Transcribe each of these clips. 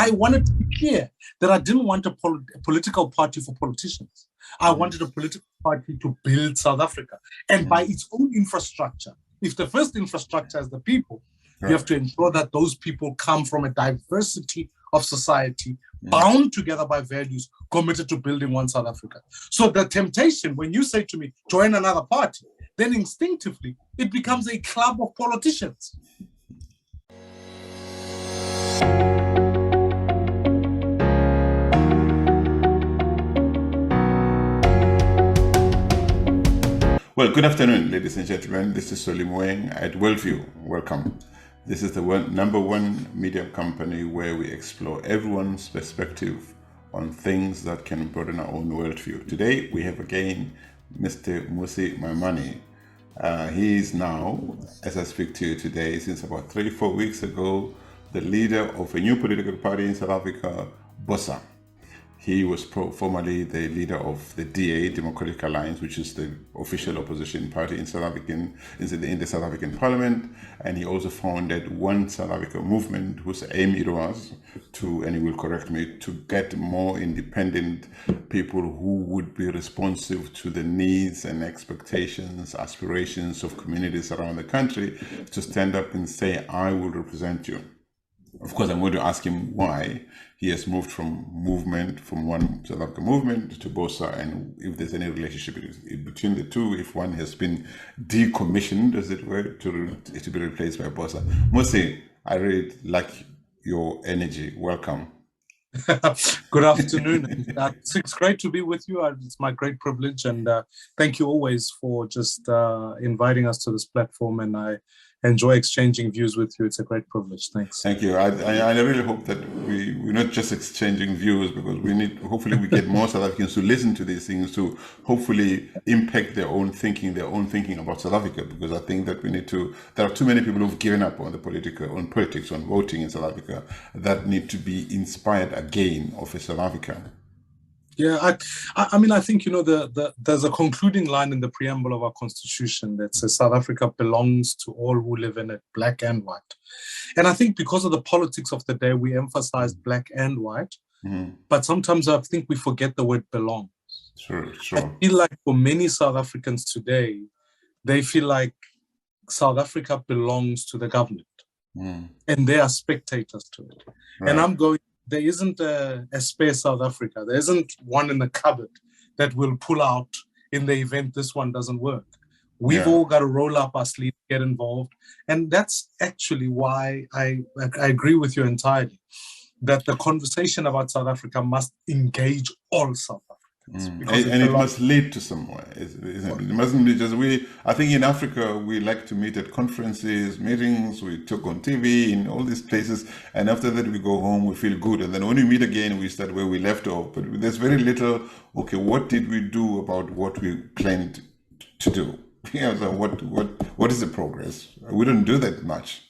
I wanted to be clear that I didn't want a political party for politicians. I wanted a political party to build South Africa. And by its own infrastructure, if the first infrastructure is the people, you have to ensure that those people come from a diversity of society, bound together by values, committed to building one South Africa. So the temptation, when you say to me, join another party, then instinctively, it becomes a club of politicians. Well, good afternoon, ladies and gentlemen. This is Solim Weng at WorldView. Welcome. This is the number one media company where we explore everyone's perspective on things that can broaden our own worldview. Today, we have again Mr. Mmusi Maimane. He is now, as I speak to you today, since about 3-4 weeks ago, the leader of a new political party in South Africa, Bosa. He was formerly the leader of the DA, Democratic Alliance, which is the official opposition party in South African, in the South African Parliament, and he also founded One South Africa movement, whose aim it was to, and he will correct me, to get more independent people who would be responsive to the needs and expectations, aspirations of communities around the country, to stand up and say, I will represent you. Of course, I'm going to ask him why he has moved from One South Africa movement to Bosa, and if there's any relationship between the two, if one has been decommissioned, as it were, to be replaced by Bosa. Mmusi, I really like your energy. Welcome. Good afternoon. It's great to be with you. It's my great privilege, and thank you always for just inviting us to this platform, and I enjoy exchanging views with you. It's a great privilege. Thanks. Thank you. I really hope that we're not just exchanging views, because hopefully we get more South Africans to listen to these things, to hopefully impact their own thinking about South Africa, because I think that there are too many people who've given up on politics, on voting in South Africa, that need to be inspired again of a South Africa. Yeah, I mean, I think, there's a concluding line in the preamble of our constitution that says South Africa belongs to all who live in it, black and white. And I think because of the politics of the day, we emphasize black and white, but sometimes I think we forget the word belong. Sure. I feel like for many South Africans today, they feel like South Africa belongs to the government and they are spectators to it. Right. And I'm going, there isn't a spare South Africa. There isn't one in the cupboard that will pull out in the event this one doesn't work. We've all got to roll up our sleeves, get involved. And that's actually why I agree with you entirely, that the conversation about South Africa must engage all South Africans. And it must lead to somewhere. It mustn't be just I think in Africa, we like to meet at conferences, meetings, we talk on TV, in all these places. And after that, we go home, we feel good. And then when we meet again, we start where we left off. But there's very little, okay, what did we do about what we planned to do? So what is the progress? We don't do that much.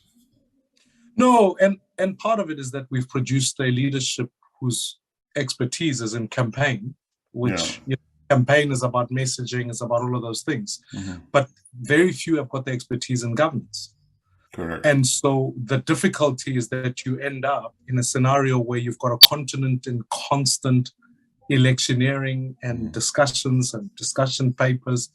No, and part of it is that we've produced a leadership whose expertise is in campaign, which campaign is about messaging, is about all of those things. But very few have got the expertise in governance. Correct. And so the difficulty is that you end up in a scenario where you've got a continent in constant electioneering and discussions and discussion papers,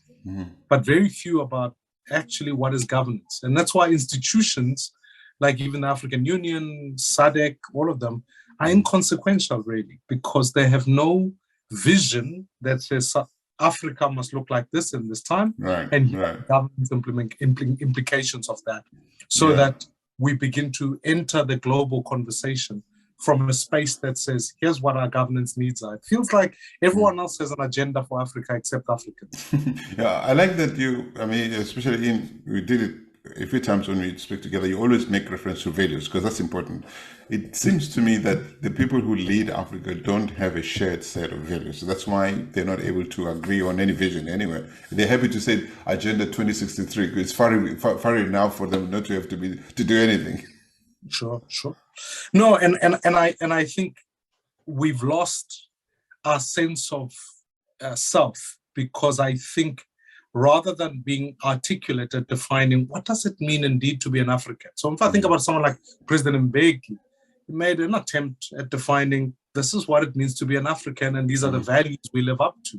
but very few about actually what is governance. And that's why institutions like even the African Union, SADC, all of them are inconsequential really, because they have no vision that says Africa must look like this in this time, and governance implications of that, so that we begin to enter the global conversation from a space that says, here's what our governance needs are. It feels like everyone else has an agenda for Africa except Africans. I like that especially we did it a few times when we speak together, you always make reference to values, because that's important. It seems to me that the people who lead Africa don't have a shared set of values. So that's why they're not able to agree on any vision anywhere. They're happy to say Agenda 2063, because it's far enough for them not to have to do anything. Sure. No, and I think we've lost our sense of self, because I think rather than being articulate at defining what does it mean indeed to be an African. So if I think about someone like President Mbeki, made an attempt at defining this is what it means to be an African, and these are the values we live up to.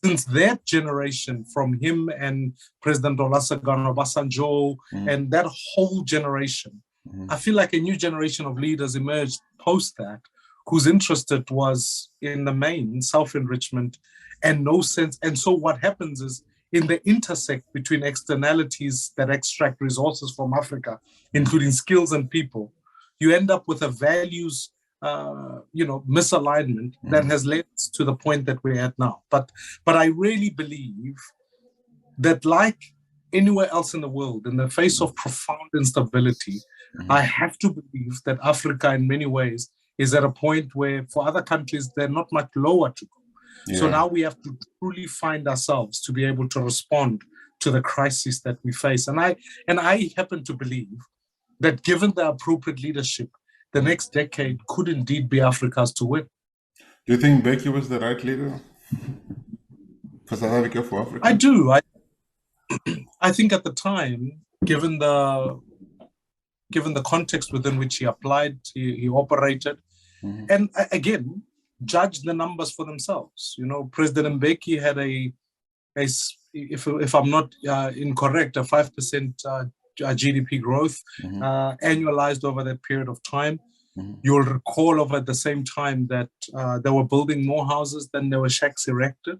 Since that generation, from him and President Olusegun Obasanjo and that whole generation, I feel like a new generation of leaders emerged post that, whose interest it was in the main self-enrichment and no sense. And so what happens is, in the intersect between externalities that extract resources from Africa, including skills and people, you end up with a values misalignment that has led to the point that we're at now. But I really believe that, like anywhere else in the world, in the face of profound instability, I have to believe that Africa in many ways is at a point where for other countries, they're not much lower to go. Yeah. So now we have to truly find ourselves to be able to respond to the crisis that we face. And I happen to believe that given the appropriate leadership, the next decade could indeed be Africa's to win. Do you think Mbeki was the right leader for South Africa, for Africa? I do. I think at the time, given the context within which he applied, he operated, and again, judge the numbers for themselves. You know, President Mbeki had if I'm not incorrect, a 5% GDP growth annualized over that period of time. You'll recall over at the same time that they were building more houses than there were shacks erected.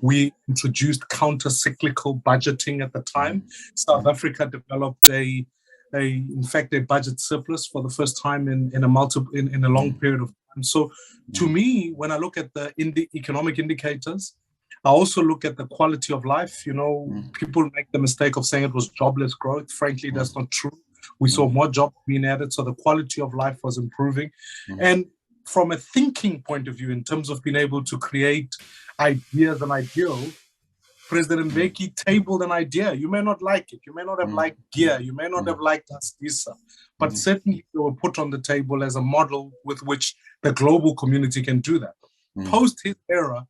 We introduced counter-cyclical budgeting at the time. South Africa developed a budget surplus for the first time in a long period of time. So to me, when I look at the economic indicators, I also look at the quality of life. You know, people make the mistake of saying it was jobless growth. Frankly, that's not true. We saw more jobs being added, so the quality of life was improving. And from a thinking point of view, in terms of being able to create ideas and ideals, President Mbeki tabled an idea. You may not like it. You may not have liked GEAR. You may not have liked ASDISA. But certainly they were put on the table as a model with which the global community can do that. Post his era,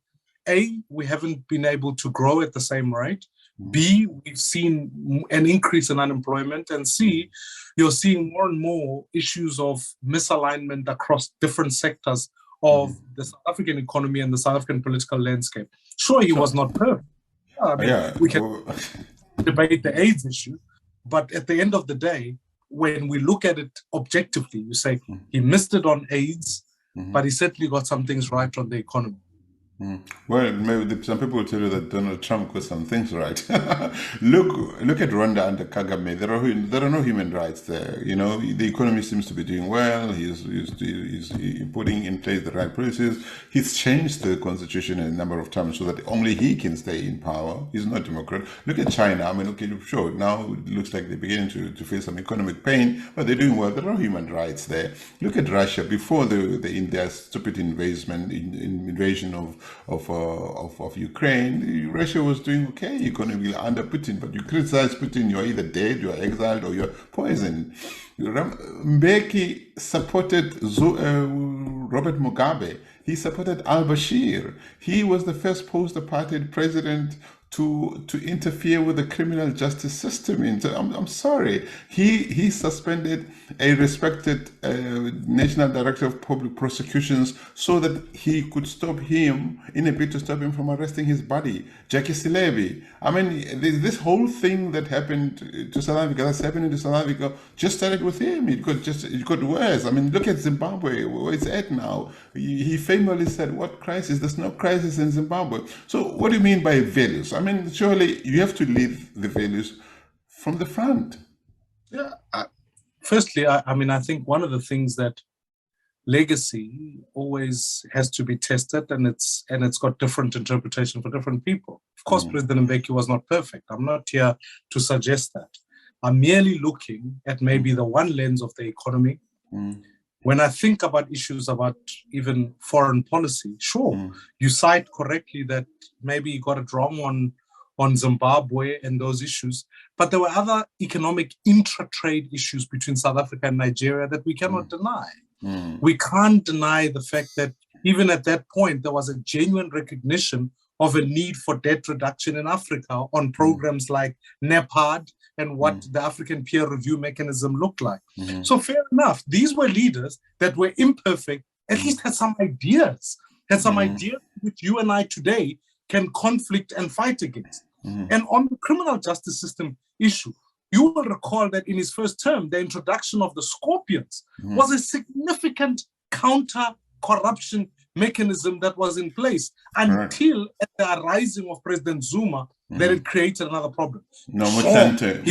A, we haven't been able to grow at the same rate. B, we've seen an increase in unemployment. And C, you're seeing more and more issues of misalignment across different sectors of the South African economy and the South African political landscape. Sure, he was not perfect. I mean, we can debate the AIDS issue, but at the end of the day, when we look at it objectively, you say he missed it on AIDS, but he certainly got some things right on the economy. Well, maybe some people will tell you that Donald Trump got some things right. Look at Rwanda under Kagame. There are no human rights there. You know, the economy seems to be doing well. He's putting in place the right policies. He's changed the constitution a number of times so that only he can stay in power. He's not Democrat. Look at China. I mean, okay, sure, now it looks like they're beginning to feel some economic pain, but they're doing well. There are no human rights there. Look at Russia. Before their stupid invasion of Ukraine, Russia was doing okay economically under Putin, but you criticize Putin, you're either dead, you're exiled, or you're poisoned. Mbeki supported Robert Mugabe. He supported al-Bashir. He was the first post-apartheid president to interfere with the criminal justice system. I'm sorry. He suspended a respected national director of public prosecutions so that he could stop him, in a bid to stop him from arresting his buddy, Jackie Silebi. I mean, this whole thing that happened to South Africa, that's happening to South Africa, just started with him. It got worse. I mean, look at Zimbabwe, where it's at now. He famously said, what crisis? There's no crisis in Zimbabwe. So what do you mean by values? I mean, surely you have to lead the values from the front. Yeah. Firstly, I think one of the things that legacy always has to be tested, and it's got different interpretation for different people. Of course, President Mbeki was not perfect. I'm not here to suggest that. I'm merely looking at maybe the one lens of the economy. When I think about issues about even foreign policy, sure, you cite correctly that maybe you got it wrong on Zimbabwe and those issues, but there were other economic intra-trade issues between South Africa and Nigeria that we cannot deny. We can't deny the fact that even at that point, there was a genuine recognition of a need for debt reduction in Africa on programs like NEPAD and what the African peer review mechanism looked like. So fair enough, these were leaders that were imperfect, at least had some ideas, which you and I today can conflict and fight against. And on the criminal justice system issue, you will recall that in his first term, the introduction of the Scorpions was a significant counter-corruption mechanism that was in place until at the arising of President Zuma, that it created another problem. No, Motlanthe,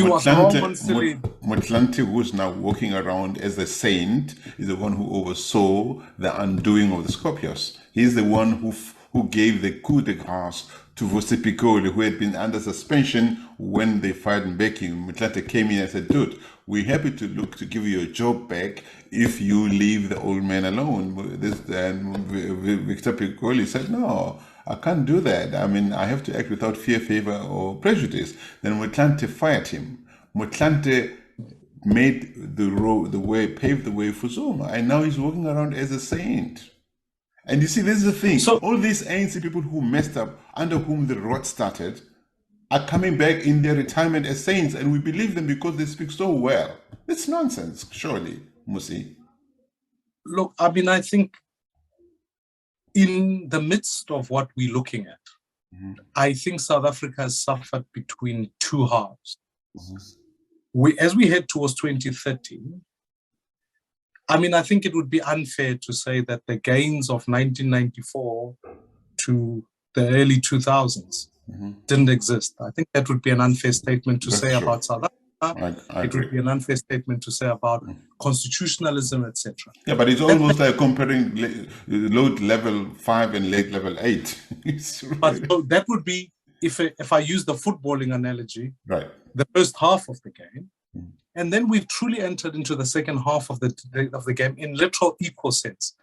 Motlanthe, who's now walking around as a saint, is the one who oversaw the undoing of the Scorpions. He's the one who gave the coup de grace to Vosipikoli, who had been under suspension when they fired Mbeki. Motlanthe came in and said, dude, we're happy to look to give you your job back if you leave the old man alone. And Victor Pikoli said, no, I can't do that. I mean, I have to act without fear, favor, or prejudice. Then Motlanthe fired him. Motlanthe made paved the way for Zuma, and now he's walking around as a saint. And you see, this is the thing. So all these ANC people who messed up, under whom the rot started, are coming back in their retirement as saints, and we believe them because they speak so well. It's nonsense, surely, Mmusi. Look, I mean, I think in the midst of what we're looking at, I think South Africa has suffered between two halves. As we head towards 2030, I mean, I think it would be unfair to say that the gains of 1994 to the early 2000s didn't exist. I think that would be an unfair statement to say about South Africa. It would be an unfair statement to say about constitutionalism, etc. Yeah, but it's almost like comparing load level 5 and late level 8. But so that would be, if I use the footballing analogy, right, the first half of the game. And then we've truly entered into the second half of the game in literal equal sense,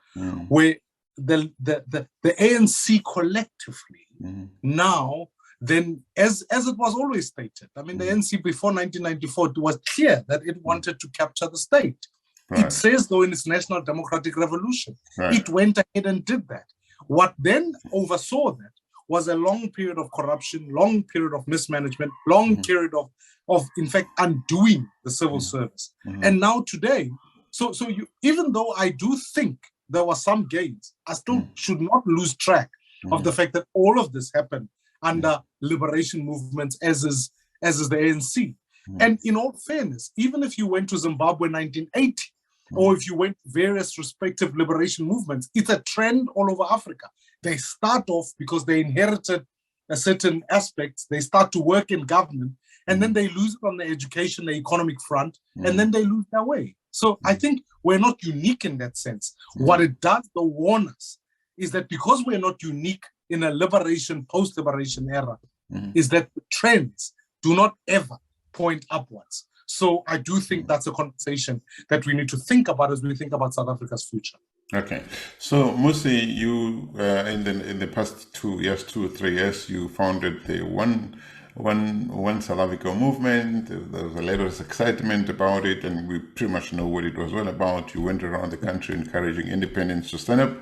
where the ANC collectively now, then as it was always stated, I mean, the ANC before 1994, it was clear that it wanted to capture the state. It says, though, in its National Democratic Revolution, it went ahead and did that. What then oversaw that was a long period of corruption, long period of mismanagement, long period of in fact, undoing the civil service. And now today, so even though I do think there were some gains, I still should not lose track of the fact that all of this happened under liberation movements, as is the ANC. And in all fairness, even if you went to Zimbabwe in 1980, or if you went various respective liberation movements, it's a trend all over Africa. They start off because they inherited a certain aspects, they start to work in government, and then they lose it on the education, the economic front, and then they lose their way. So I think we're not unique in that sense. What it does, though, warn us, is that because we're not unique in a liberation, post-liberation era, is that the trends do not ever point upwards. So I do think that's a conversation that we need to think about as we think about South Africa's future. Okay, so Mmusi, you in the past 2 or 3 years, you founded the One South Africa movement. There was a lot of excitement about it, and we pretty much know what it was all about. You went around the country encouraging independence to stand up,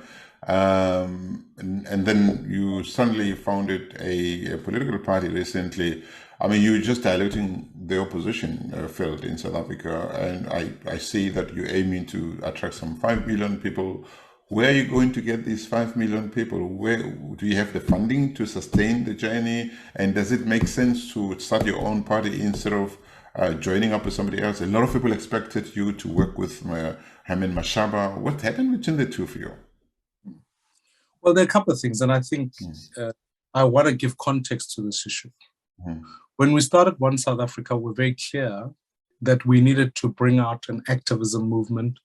and then you suddenly founded a political party recently. I mean, you're just diluting the opposition field in South Africa, and I see that you're aiming to attract some 5 million people. Where are you going to get these 5 million people? Where do you have the funding to sustain the journey? And does it make sense to start your own party instead of joining up with somebody else? A lot of people expected you to work with Haman Mashaba. What happened between the two of you? Well, there are a couple of things, and I think I want to give context to this issue. When we started One South Africa, we're very clear that we needed to bring out an activism movement.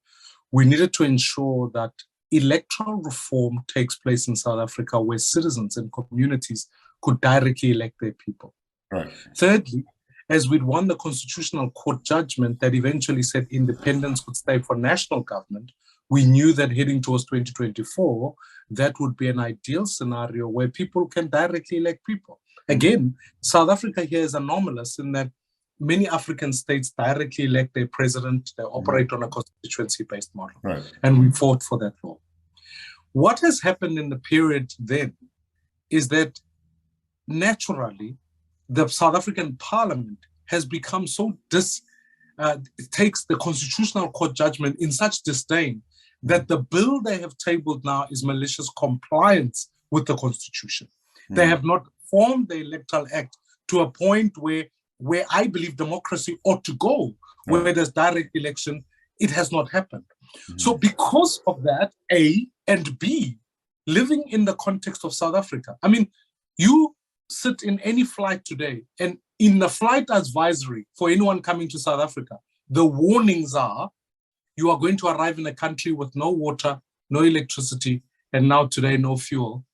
We needed to ensure that electoral reform takes place in South Africa where citizens and communities could directly elect their people. Right. Thirdly, as we'd won the Constitutional Court judgment that eventually said independence could stay for national government, we knew that heading towards 2024, that would be an ideal scenario where people can directly elect people. Again, South Africa here is anomalous in that many African states directly elect their president. They operate on a constituency-based model. Right. And we fought for that law. What has happened in the period then is that naturally, the South African Parliament has become so it takes the Constitutional Court judgment in such disdain that the bill they have tabled now is malicious compliance with the Constitution. They have not formed the Electoral Act to a point where I believe democracy ought to go, where there's direct election. It has not happened. So because of that, A, and B, living in the context of South Africa, I mean, you sit in any flight today, and in the flight advisory for anyone coming to South Africa, the warnings are, you are going to arrive in a country with no water, no electricity, and now today, no fuel.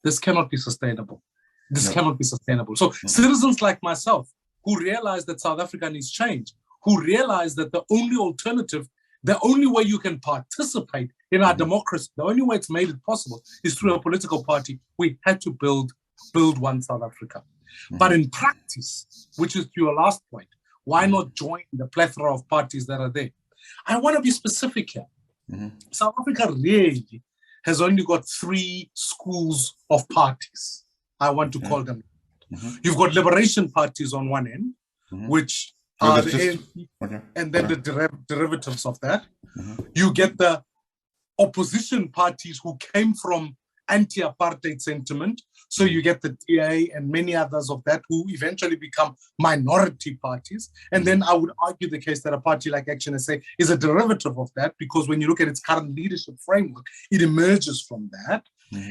This cannot be sustainable. This cannot be sustainable. So citizens like myself, who realize that South Africa needs change, who realize that the only alternative, the only way you can participate in our democracy, the only way it's made it possible is through a political party. We had to build one South Africa. But in practice, which is to your last point, why not join the plethora of parties that are there? I want to be specific here. South Africa really has only got 3 schools of parties, I want to call them. You've got liberation parties on one end, which are the ANC, and then the derivatives of that. You get the opposition parties who came from anti-apartheid sentiment. So you get the DA and many others of that who eventually become minority parties. And then I would argue the case that a party like Action SA is a derivative of that, because when you look at its current leadership framework, it emerges from that.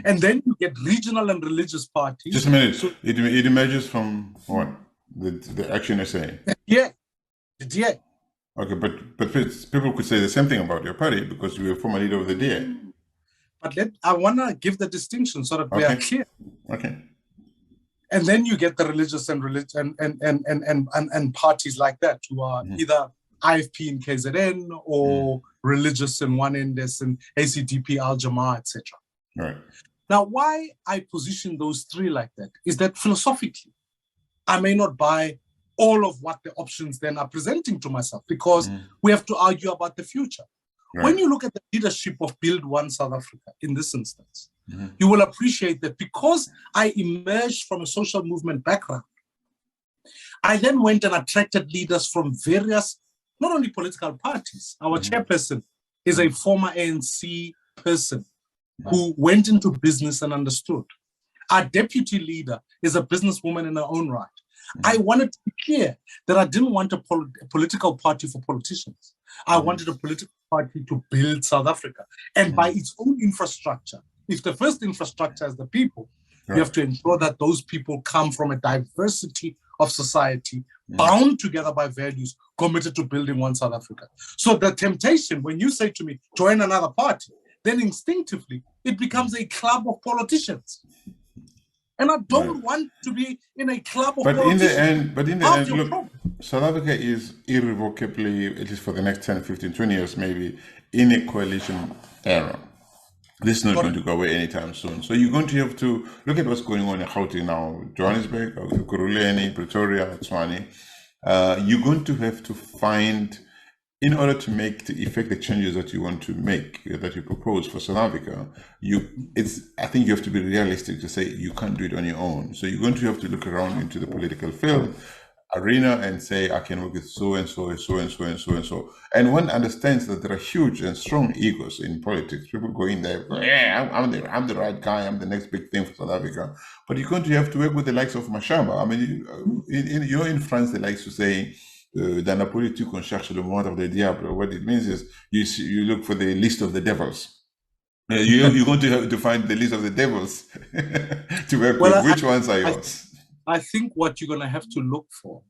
And then you get regional and religious parties. Just a minute. So, it emerges from what? The Action SA? Yeah. The DA. Okay, but people could say the same thing about your party because you were former leader of the DA. But I want to give the distinction so that we are clear. Okay. And then you get the religious and parties like that who are either IFP in KZN or religious in one end, as in ACDP, Al Jamaa, etc. Right. Now, why I position those 3 like that is that philosophically, I may not buy all of what the options then are presenting to myself, because we have to argue about the future. Right. When you look at the leadership of Build One South Africa in this instance, you will appreciate that because I emerged from a social movement background, I then went and attracted leaders from various, not only political parties. Our chairperson is a former ANC person who went into business and understood. Our deputy leader is a businesswoman in her own right. I wanted to be clear that I didn't want a political party for politicians. I wanted a political party to build South Africa. And by its own infrastructure, if the first infrastructure is the people, you have to ensure that those people come from a diversity of society, bound together by values, committed to building one South Africa. So the temptation, when you say to me, join another party, then instinctively, it becomes a club of politicians. And I don't want to be in a club of politicians. But in the end, look, South Africa is irrevocably, at least for the next 10, 15, 20 years maybe, in a coalition era. This is not going to go away anytime soon. So you're going to have to look at what's going on in Gauteng now, Johannesburg, Kuruleni, Pretoria, Tshwane. You're going to have to find, in order to effect the changes that you want to make, that you propose for South Africa, I think you have to be realistic to say you can't do it on your own. So you're going to have to look around into the political field arena and say, I can work with so and so and so and so and so and so. And one understands that there are huge and strong egos in politics. People go in there, I'm the right guy, I'm the next big thing for South Africa. But you're going to have to work with the likes of Mashaba. I mean, in France, they like to say, dans la politique, on cherche le moindre des diables. What it means is you look for the list of the devils. You're going to have to find the list of the devils to work with. Which ones are yours? I think what you're going to have to look for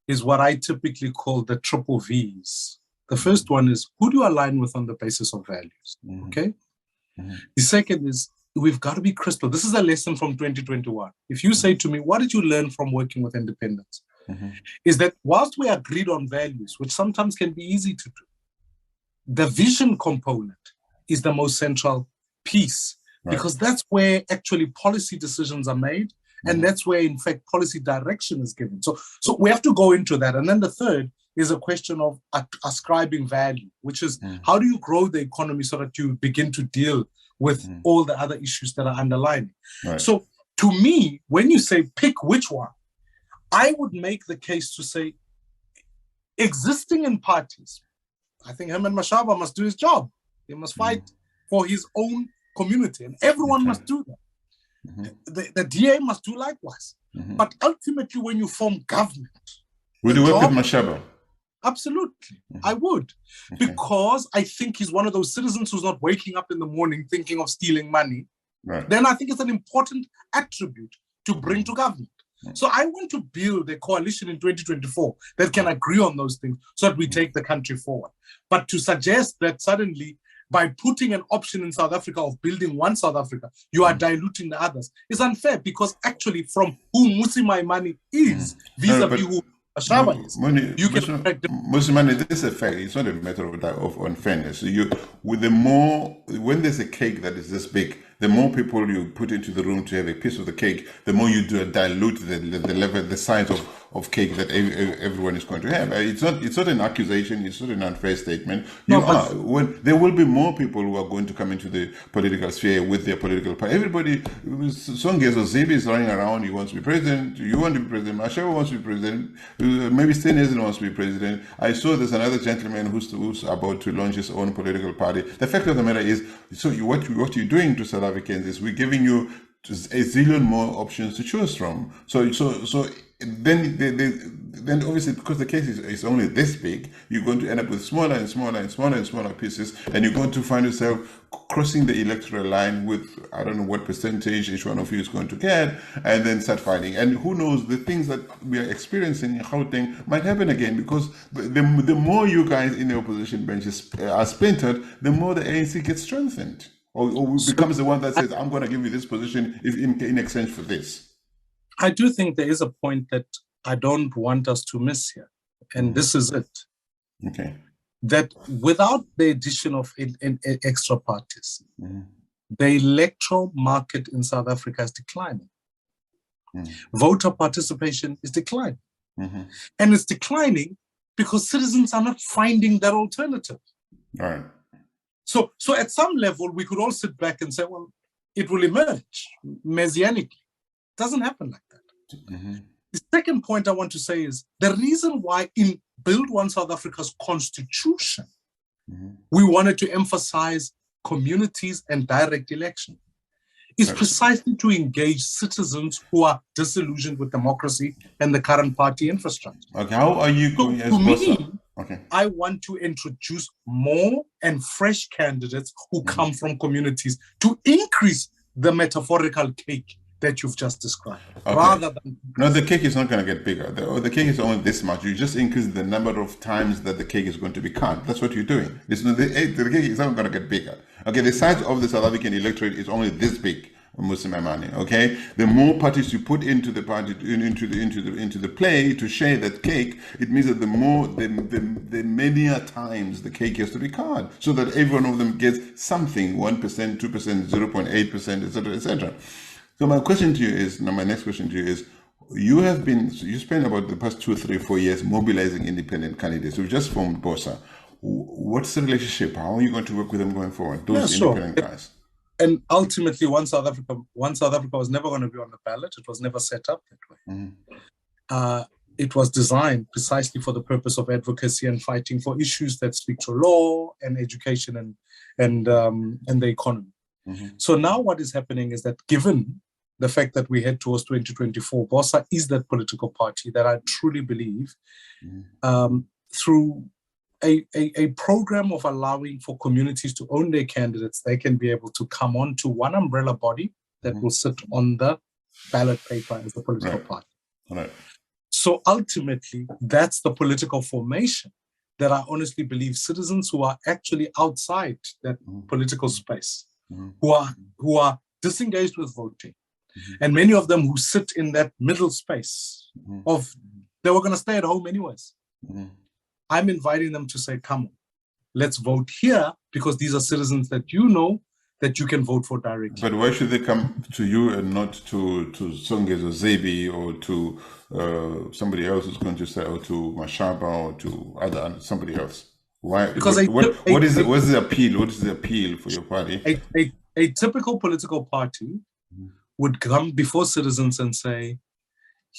is what I typically call the triple V's. The first one is, who do you align with on the basis of values? Okay. The second is, we've got to be crystal. This is a lesson from 2021. If you say to me, what did you learn from working with independents? Is that whilst we agreed on values, which sometimes can be easy to do, the vision component is the most central piece, because that's where actually policy decisions are made. And that's where, in fact, policy direction is given. So we have to go into that. And then the third is a question of ascribing value, which is how do you grow the economy so that you begin to deal with all the other issues that are underlying. So to me, when you say pick which one, I would make the case to say existing in parties, I think Herman Mashaba must do his job. He must fight for his own community, and everyone must do that. The DA must do likewise. But ultimately, when you form government, would you work with Mashaba? Absolutely, I would, because I think he's one of those citizens who's not waking up in the morning thinking of stealing money. Right. Then I think it's an important attribute to bring to government. So I want to build a coalition in 2024 that can agree on those things so that we take the country forward. But to suggest that suddenly by putting an option in South Africa of building one South Africa, you are diluting the others is unfair, because actually from who Mmusi Maimane is vis-a-vis who Mashaba is, you can Mmusi Maimane, this is a fact. It's not a matter of unfairness. When there's a cake that is this big, the more people you put into the room to have a piece of the cake, the more you dilute the level, the size of cake that everyone is going to have. It's not an accusation. It's not an unfair statement. There will be more people who are going to come into the political sphere with their political party. Everybody, Songezo Zibi is running around. He wants to be president. You want to be president. Mashaba wants to be president. Maybe Stenesen wants to be president. I saw there's another gentleman who's about to launch his own political party. The fact of the matter is, what you're doing to South Africans is we're giving you a zillion more options to choose from. So then obviously, because the case is only this big, you're going to end up with smaller and smaller and smaller and smaller pieces, and you're going to find yourself crossing the electoral line with, I don't know what percentage each one of you is going to get, and then start fighting. And who knows, the things that we are experiencing in Gauteng might happen again, because the more you guys in the opposition benches are splintered, the more the ANC gets strengthened. Or becomes the one that says, I'm going to give you this position if in exchange for this. I do think there is a point that I don't want us to miss here. And this is it. Okay. That without the addition of extra parties, the electoral market in South Africa is declining. Voter participation is declining. And it's declining because citizens are not finding that alternative. All right. So at some level, we could all sit back and say, well, it will emerge messianically. It doesn't happen like that. The second point I want to say is the reason why in Build One South Africa's constitution, we wanted to emphasize communities and direct election is precisely to engage citizens who are disillusioned with democracy and the current party infrastructure. Okay, how are you going to me? I want to introduce more and fresh candidates who come from communities to increase the metaphorical cake that you've just described. Rather than... No, the cake is not going to get bigger. The cake is only this much. You just increase the number of times that the cake is going to be cut. That's what you're doing. The cake is not going to get bigger. Okay, the size of the South African electorate is only this big. Mmusi Maimane, okay? The more parties you put into the party, into the play to share that cake, it means that the many times the cake has to be cut, so that every one of them gets something, 1%, 2%, 0.8%, etc., etc. So my next question to you is, you spent about the past 2, 3, 4 years mobilizing independent candidates. We've just formed Bosa. What's the relationship? How are you going to work with them going forward? Those independent guys. And ultimately, One South Africa was never going to be on the ballot. It was never set up that way. It was designed precisely for the purpose of advocacy and fighting for issues that speak to law and education and the economy. So now what is happening is that, given the fact that we head towards 2024, Bosa is that political party that I truly believe, through a program of allowing for communities to own their candidates, they can be able to come on to one umbrella body that will sit on the ballot paper as the political party. So ultimately, that's the political formation that I honestly believe citizens who are actually outside that political space, who are disengaged with voting, and many of them who sit in that middle space of they were going to stay at home anyways. I'm inviting them to say, come on, let's vote here, because these are citizens that you know that you can vote for directly. But why should they come to you and not to Songezo Zebi or to somebody else who's going to say, or to Mashaba or to somebody else? Why? Because what's the appeal? What is the appeal for your party? A typical political party would come before citizens and say,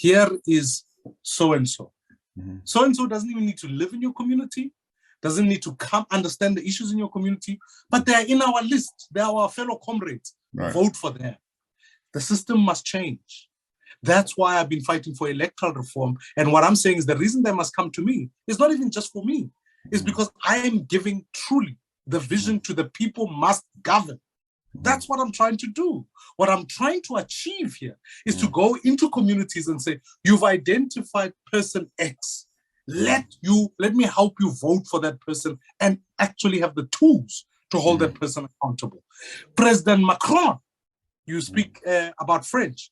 here is so-and-so. So-and-so doesn't even need to live in your community, doesn't need to come understand the issues in your community, but they are in our list. They are our fellow comrades. Right. Vote for them. The system must change. That's why I've been fighting for electoral reform. And what I'm saying is the reason they must come to me is not even just for me. It's because I am giving truly the vision to the people must govern. That's what I'm trying to do. What I'm trying to achieve here is to go into communities and say, you've identified person X. Let me help you vote for that person and actually have the tools to hold that person accountable. President Macron, you speak about French.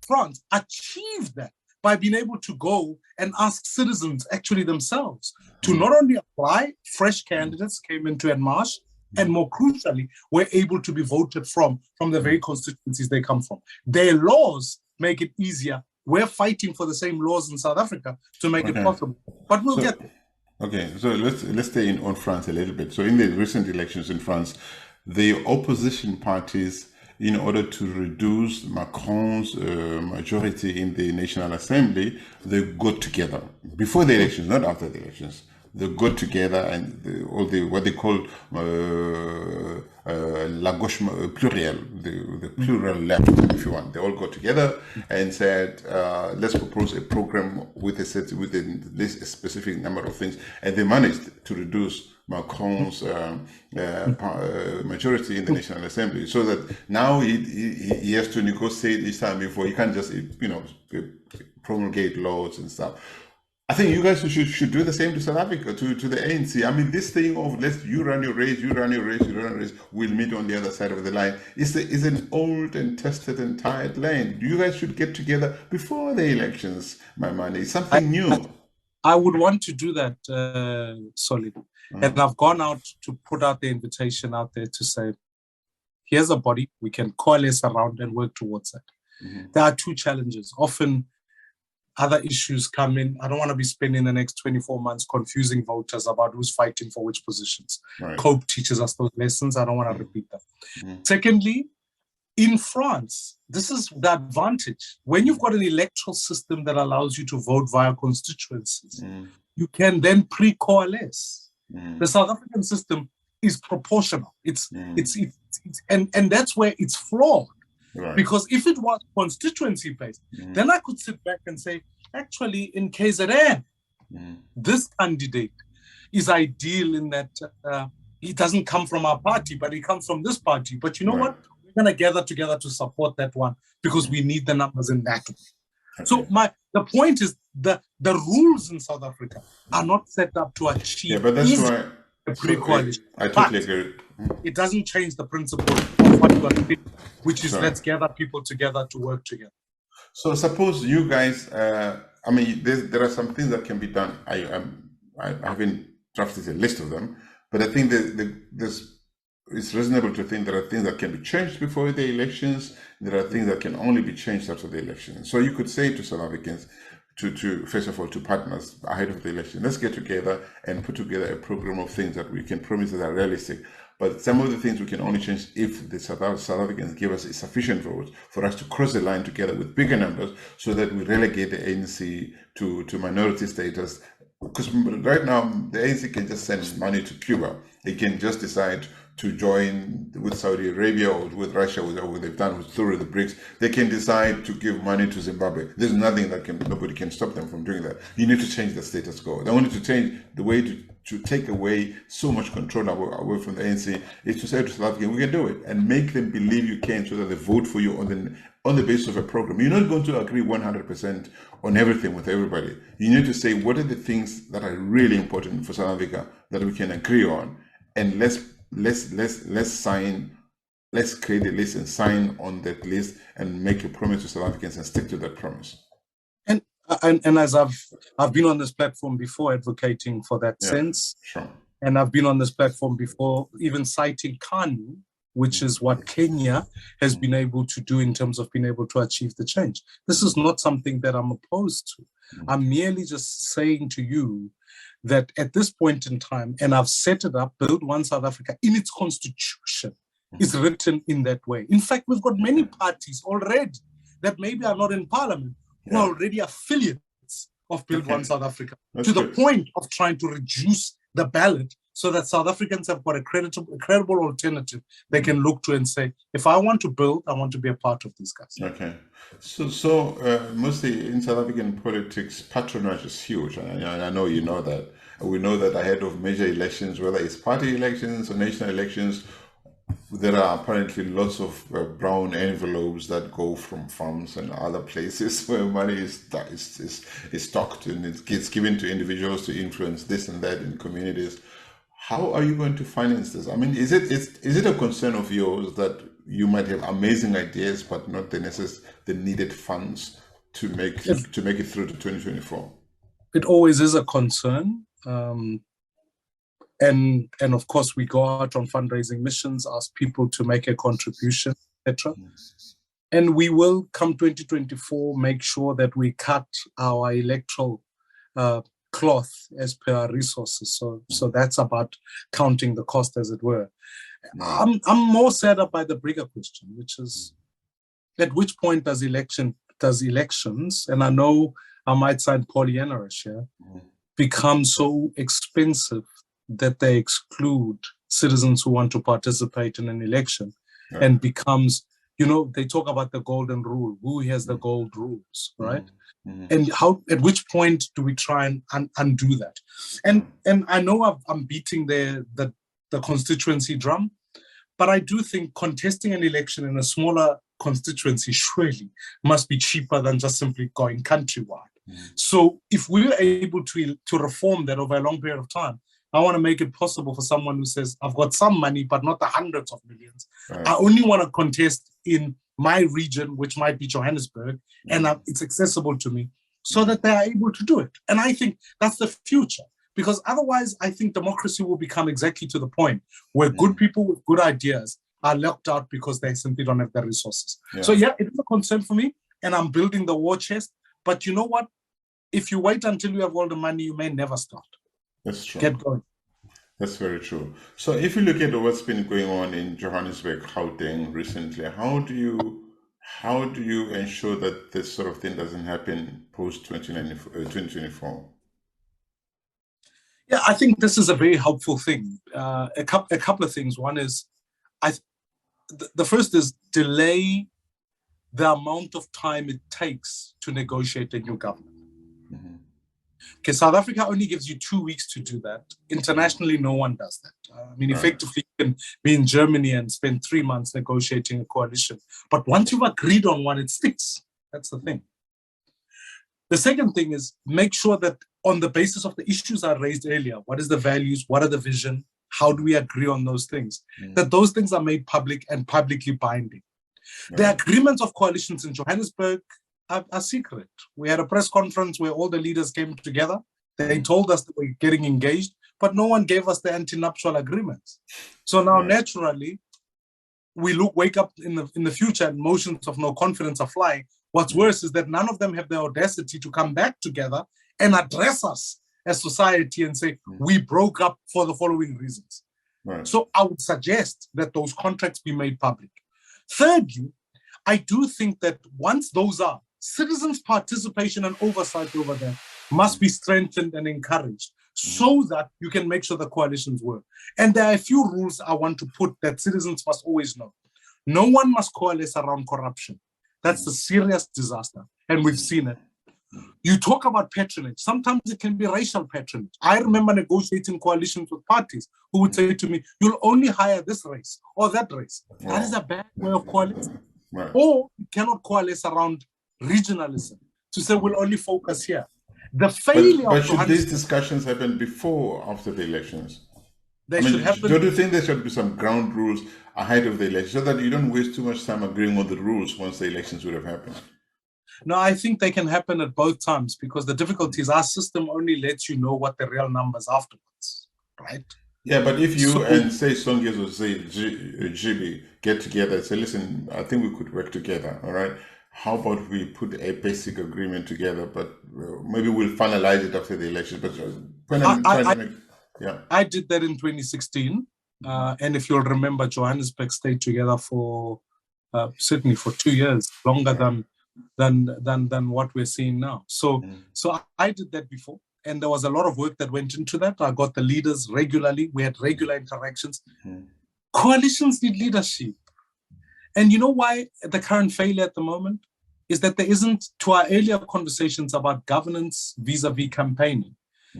France achieved that by being able to go and ask citizens actually themselves to not only apply, fresh candidates came into En Marche, and more crucially, were able to be voted from the very constituencies they come from. Their laws make it easier. We're fighting for the same laws in South Africa to make it possible, but we'll get there. Okay, so let's stay on France a little bit. So in the recent elections in France, the opposition parties, in order to reduce Macron's majority in the National Assembly, they got together before the elections, not after the elections. They got together and what they call la gauche plurielle, the plural left, if you want. They all got together and said, let's propose a program with a specific number of things, and they managed to reduce Macron's majority in the National Assembly, so that now he has to negotiate each time before. He can't just promulgate laws and stuff. I think you guys should do the same to South Africa, to the ANC. I mean, this thing of you run your race, we'll meet on the other side of the line is an old and tested and tired line. You guys should get together before the elections, Maimane. It's something new. I would want to do that, Solid. And I've gone out to put out the invitation out there to say, here's a body we can coalesce around and work towards that. There are two challenges. Often other issues come in. I don't want to be spending the next 24 months confusing voters about who's fighting for which positions. Right. COPE teaches us those lessons. I don't want to repeat them. Secondly, in France, this is the advantage. When you've got an electoral system that allows you to vote via constituencies, you can then pre-coalesce. The South African system is proportional. And that's where it's flawed. Right. Because if it was constituency-based, then I could sit back and say, actually, in KZN, this candidate is ideal in that he doesn't come from our party, but he comes from this party. But you know what? We're going to gather together to support that one because we need the numbers in that one. Okay. So the point is the rules in South Africa are not set up to achieve. Yeah, but that's why a pre-coalition. I totally agree. It doesn't change the principle of what you are doing, which is let's gather people together to work together. So suppose you guys, I mean, there are some things that can be done. I haven't drafted a list of them, but I think it's reasonable to think there are things that can be changed before the elections. There are things that can only be changed after the election. So you could say to South Africans, to first of all, to partners ahead of the election, let's get together and put together a program of things that we can promise that are realistic. But some of the things we can only change if the South Africans give us a sufficient vote for us to cross the line together with bigger numbers, so that we relegate the ANC to minority status. Because right now, the ANC can just send money to Cuba. It can just decide to join with Saudi Arabia or with Russia, whatever they've done through the BRICS. They can decide to give money to Zimbabwe. There's nothing nobody can stop them from doing that. You need to change the status quo. They wanted to change the way to take away so much control away from the ANC is to say to South Africa, we can do it, and make them believe you can, so that they vote for you on the basis of a program. You're not going to agree 100% on everything with everybody. You need to say, what are the things that are really important for South Africa that we can agree on, and let's sign, let's create a list and sign on that list and make a promise to South Africans and stick to that promise. And as I've been on this platform before advocating for that sense, and I've been on this platform before even citing KANU, which is what Kenya has been able to do in terms of being able to achieve the change. This is not something that I'm opposed to. I'm merely just saying to you that at this point in time, and I've set it up, build one South Africa in its constitution, is written in that way. In fact, we've got many parties already that maybe are not in parliament who are already affiliates of Build One South Africa, to the point of trying to reduce the ballot so that South Africans have got a credible alternative they can look to and say, if I want to build, I want to be a part of these guys. Okay. So mostly in South African politics, patronage is huge. And I know you know that. We know that ahead of major elections, whether it's party elections or national elections, there are apparently lots of brown envelopes that go from farms and other places where money is stocked and it gets given to individuals to influence this and that in communities. How are you going to finance this? I mean, is it a concern of yours that you might have amazing ideas but not the needed funds to make it through to 2024? It always is a concern. And of course, we go out on fundraising missions, ask people to make a contribution, etc. And we will, come 2024, make sure that we cut our electoral cloth as per our resources. So that's about counting the cost, as it were. I'm more sad by the bigger question, which is, at which point does elections, and I know I might sound Pollyanna-ish here, become so expensive that they exclude citizens who want to participate in an election, and becomes, they talk about the golden rule, who has the gold rules, right? And at which point do we try and undo that? And I know I'm beating the constituency drum, but I do think contesting an election in a smaller constituency surely must be cheaper than just simply going countrywide. So if we were able to reform that over a long period of time, I want to make it possible for someone who says, I've got some money, but not the hundreds of millions. I only want to contest in my region, which might be Johannesburg, and it's accessible to me, so that they are able to do it. And I think that's the future, because otherwise I think democracy will become exactly to the point where good people with good ideas are locked out because they simply don't have the resources. So it is a concern for me, and I'm building the war chest. But you know what? If you wait until you have all the money, you may never start. That's true. Get going. That's very true. So if you look at what's been going on in Johannesburg, Gauteng recently, how do you ensure that this sort of thing doesn't happen post 2024? Yeah, I think this is a very helpful thing. A couple of things. One is, the first is delay the amount of time it takes to negotiate a new government. Okay, South Africa only gives you 2 weeks to do that. Internationally, no one does that. Effectively, you can be in Germany and spend 3 months negotiating a coalition. But once you've agreed on one, it sticks. That's the thing. The second thing is, make sure that on the basis of the issues I raised earlier, what is the values, what are the vision, how do we agree on those things, that those things are made public and publicly binding. The agreements of coalitions in Johannesburg are secret. We had a press conference where all the leaders came together. They told us that we're getting engaged, but no one gave us the anti-nuptial agreements. So now, naturally, we wake up in the future and motions of no confidence are flying. What's worse is that none of them have the audacity to come back together and address us as society and say, we broke up for the following reasons. So I would suggest that those contracts be made public. Thirdly, I do think that once those are, citizens' participation and oversight over them must be strengthened and encouraged so that you can make sure the coalitions work. And there are a few rules I want to put that citizens must always know. No one must coalesce around corruption. That's a serious disaster, and we've seen it. You talk about patronage. Sometimes it can be racial patronage. I remember negotiating coalitions with parties who would say to me, you'll only hire this race or that race. That is a bad way of coalescing. Or you cannot coalesce around regionalism to say we'll only focus here. The failure but should these discussions happen before or after the elections? They should happen. Don't you think there should be some ground rules ahead of the election so that you don't waste too much time agreeing on the rules once the elections would have happened? No, I think they can happen at both times, because the difficulty is our system only lets you know what the real numbers afterwards, right? Yeah, but if you and say Songes or say GB get together and say, listen, I think we could work together, all right? How about we put a basic agreement together, but maybe we'll finalize it after the election. But I did that in 2016. And if you'll remember, Johannesburg stayed together for certainly for 2 years, longer than what we're seeing now. So I did that before, and there was a lot of work that went into that. I got the leaders regularly. We had regular interactions. Coalitions need leadership. And you know why the current failure at the moment is that there isn't, to our earlier conversations about governance vis-a-vis campaigning,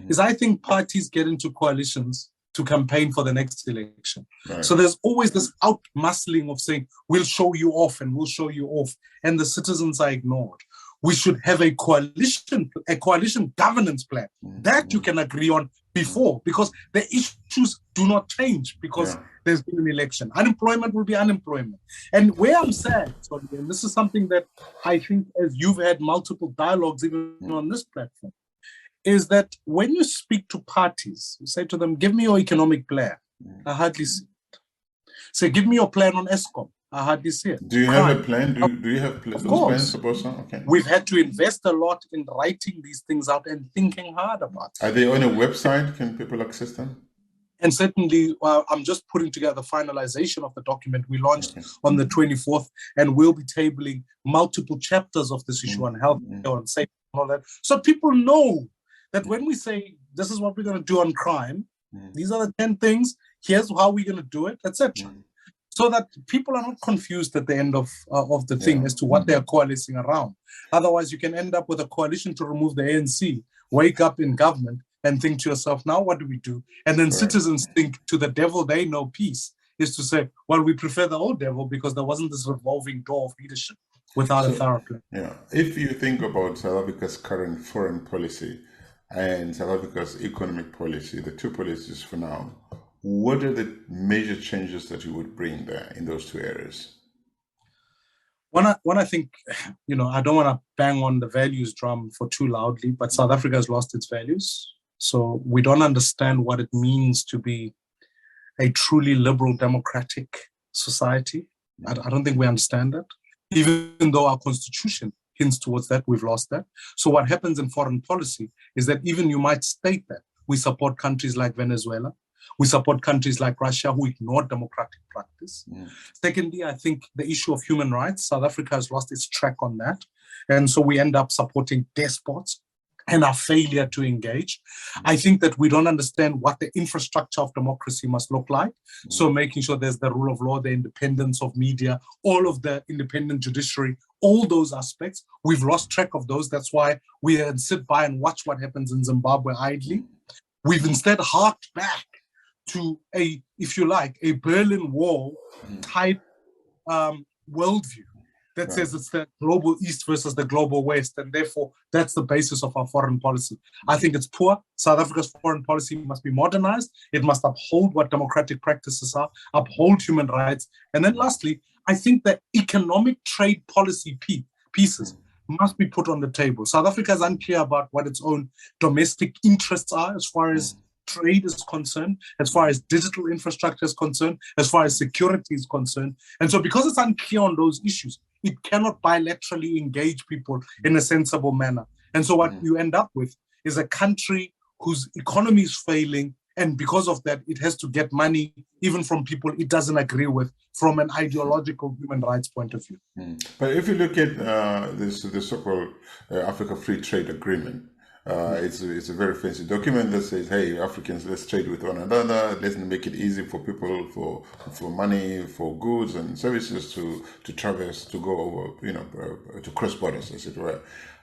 is I think parties get into coalitions to campaign for the next election. Right. So there's always this out-muscling of saying, we'll show you off and we'll show you off. And the citizens are ignored. We should have a coalition governance plan that you can agree on before, because the issues do not change because there's been an election. Unemployment will be unemployment. And where I'm sad, sorry, and this is something that I think, as you've had multiple dialogues even on this platform, is that when you speak to parties, you say to them, give me your economic plan. I hardly see it. Say, give me your plan on ESCOM. I hardly see it. Do you have a plan? Do you have those plans, For Bosa? Okay. We've had to invest a lot in writing these things out and thinking hard about it. Are they on a website? Can people access them? And certainly, I'm just putting together the finalization of the document we launched on the 24th, and we'll be tabling multiple chapters of this issue on health, on safety, and all that. So people know that when we say, this is what we're going to do on crime, these are the 10 things, here's how we're going to do it, etc. So that people are not confused at the end of the thing as to what they're coalescing around. Otherwise, you can end up with a coalition to remove the ANC, wake up in government and think to yourself, now what do we do? And then citizens think, to the devil they know peace, is to say, well, we prefer the old devil because there wasn't this revolving door of leadership without a thorough plan. Yeah. If you think about South Africa's current foreign policy and South Africa's economic policy, the two policies for now, what are the major changes that you would bring there in those two areas? When I think, I don't want to bang on the values drum for too loudly, but South Africa has lost its values. So we don't understand what it means to be a truly liberal democratic society. I don't think we understand that. Even though our constitution hints towards that, we've lost that. So what happens in foreign policy is that even you might state that we support countries like Venezuela, we support countries like Russia who ignore democratic practice. Secondly, I think the issue of human rights, South Africa has lost its track on that. And so we end up supporting despots and our failure to engage. I think that we don't understand what the infrastructure of democracy must look like. So making sure there's the rule of law, the independence of media, all of the independent judiciary, all those aspects, we've lost track of those. That's why we sit by and watch what happens in Zimbabwe idly. We've instead harked back to a, if you like, a Berlin Wall type worldview that says it's the global East versus the global West, and therefore that's the basis of our foreign policy. I think it's poor. South Africa's foreign policy must be modernized. It must uphold what democratic practices are, uphold human rights. And then lastly, I think that economic trade policy pieces must be put on the table. South Africa is unclear about what its own domestic interests are as far as trade is concerned, as far as digital infrastructure is concerned, as far as security is concerned. And so because it's unclear on those issues, it cannot bilaterally engage people in a sensible manner. And so what you end up with is a country whose economy is failing, and because of that, it has to get money even from people it doesn't agree with from an ideological human rights point of view. But if you look at the so-called Africa Free Trade Agreement, it's a very fancy document that says, hey, Africans, let's trade with one another, let's make it easy for people, for money, for goods and services to traverse, to go over, to cross borders, as it were.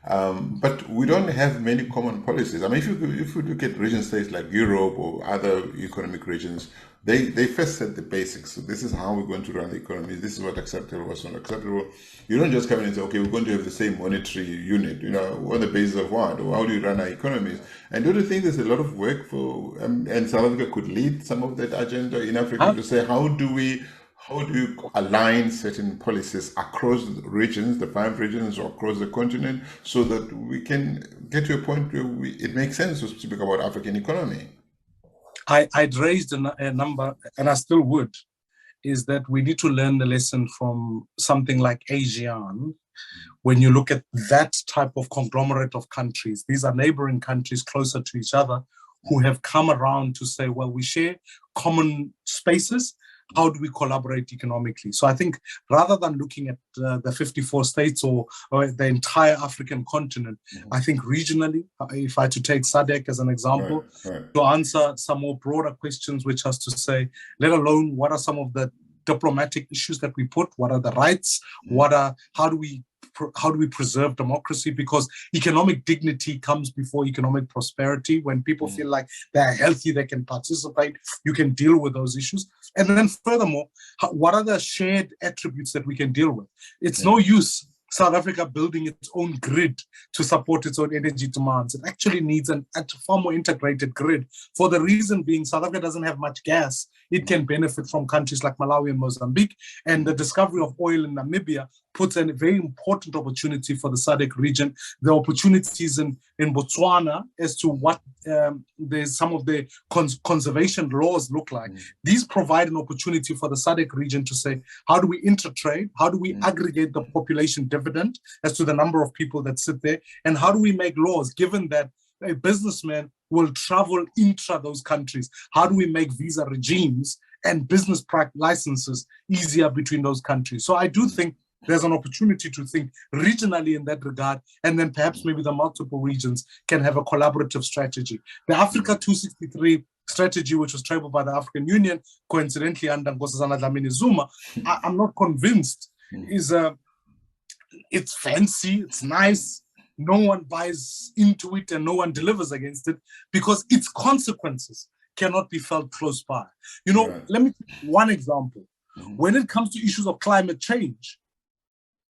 But we don't have many common policies. I mean, if you look at region states like Europe or other economic regions, they first set the basics. So this is how we're going to run the economy. This is what's acceptable, what's not acceptable. You don't just come in and say, okay, we're going to have the same monetary unit, on the basis of what? Or how do you run our economies? And don't you think there's a lot of work for, and South Africa could lead some of that agenda in Africa to say, how do you align certain policies across the regions, the 5 regions, or across the continent, so that we can get to a point where it makes sense to speak about African economy? I'd raised a number, and I still would, is that we need to learn the lesson from something like ASEAN. When you look at that type of conglomerate of countries, these are neighboring countries closer to each other, who have come around to say, well, we share common spaces. How do we collaborate economically? So I think rather than looking at the 54 states or the entire African continent, I think regionally, if I had to take SADC as an example, to answer some more broader questions, which has to say, let alone what are some of the diplomatic issues that we put, what are the rights, how do we preserve democracy? Because economic dignity comes before economic prosperity. When people feel like they're healthy, they can participate, you can deal with those issues. And then furthermore, what are the shared attributes that we can deal with? It's no use South Africa building its own grid to support its own energy demands. It actually needs a far more integrated grid, for the reason being South Africa doesn't have much gas. It can benefit from countries like Malawi and Mozambique, and the discovery of oil in Namibia puts a very important opportunity for the SADC region. The opportunities in Botswana as to what some of the conservation laws look like. These provide an opportunity for the SADC region to say, how do we intertrade? How do we aggregate the population dividend as to the number of people that sit there? And how do we make laws, given that a businessman will travel intra those countries? How do we make visa regimes and business licenses easier between those countries? So I do think there's an opportunity to think regionally in that regard, and then perhaps maybe the multiple regions can have a collaborative strategy. The Africa 263 strategy, which was tabled by the African Union, coincidentally under Nkosazana Dlamini Zuma, I'm not convinced it's fancy, it's nice, no one buys into it and no one delivers against it, because its consequences cannot be felt close by. Let me take one example. When it comes to issues of climate change,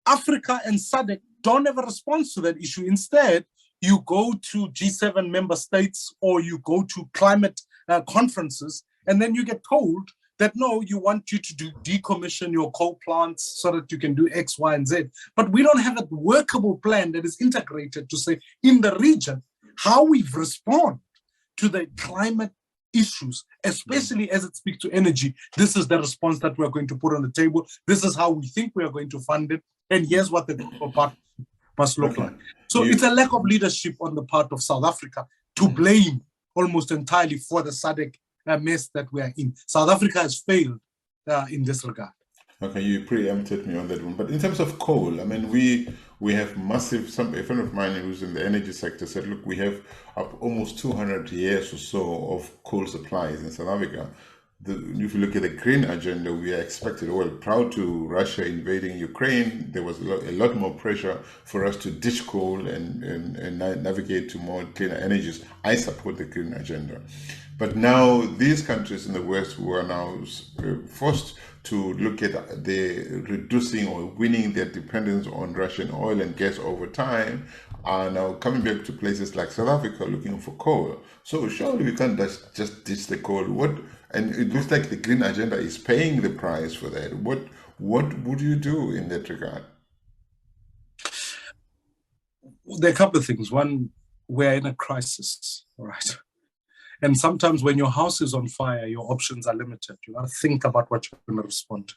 Africa and SADC don't have a response to that issue. Instead, you go to G7 member states or you go to climate conferences, and then you get told that, no, you want you to decommission your coal plants so that you can do X, Y, and Z. But we don't have a workable plan that is integrated to say, in the region, how we respond to the climate issues, especially as it speaks to energy. This is the response that we're going to put on the table. This is how we think we are going to fund it. And here's what the global partnership must look like. So it's a lack of leadership on the part of South Africa to blame almost entirely for the SADC mess that we are in. South Africa has failed in this regard. Okay, you preempted me on that one. But in terms of coal, I mean, we have massive, a friend of mine who's in the energy sector said, look, we have almost 200 years or so of coal supplies in South Africa. If you look at the green agenda, we are expected, proud to Russia invading Ukraine, there was a lot more pressure for us to ditch coal and navigate to more cleaner energies. I support the green agenda. But now these countries in the West who are now forced to look at the reducing or winning their dependence on Russian oil and gas over time are now coming back to places like South Africa looking for coal. So surely we can't just ditch the coal. And it looks like the green agenda is paying the price for that. What would you do in that regard? There are a couple of things. One, we're in a crisis, all right? And sometimes when your house is on fire, your options are limited. You got to think about what you're going to respond to.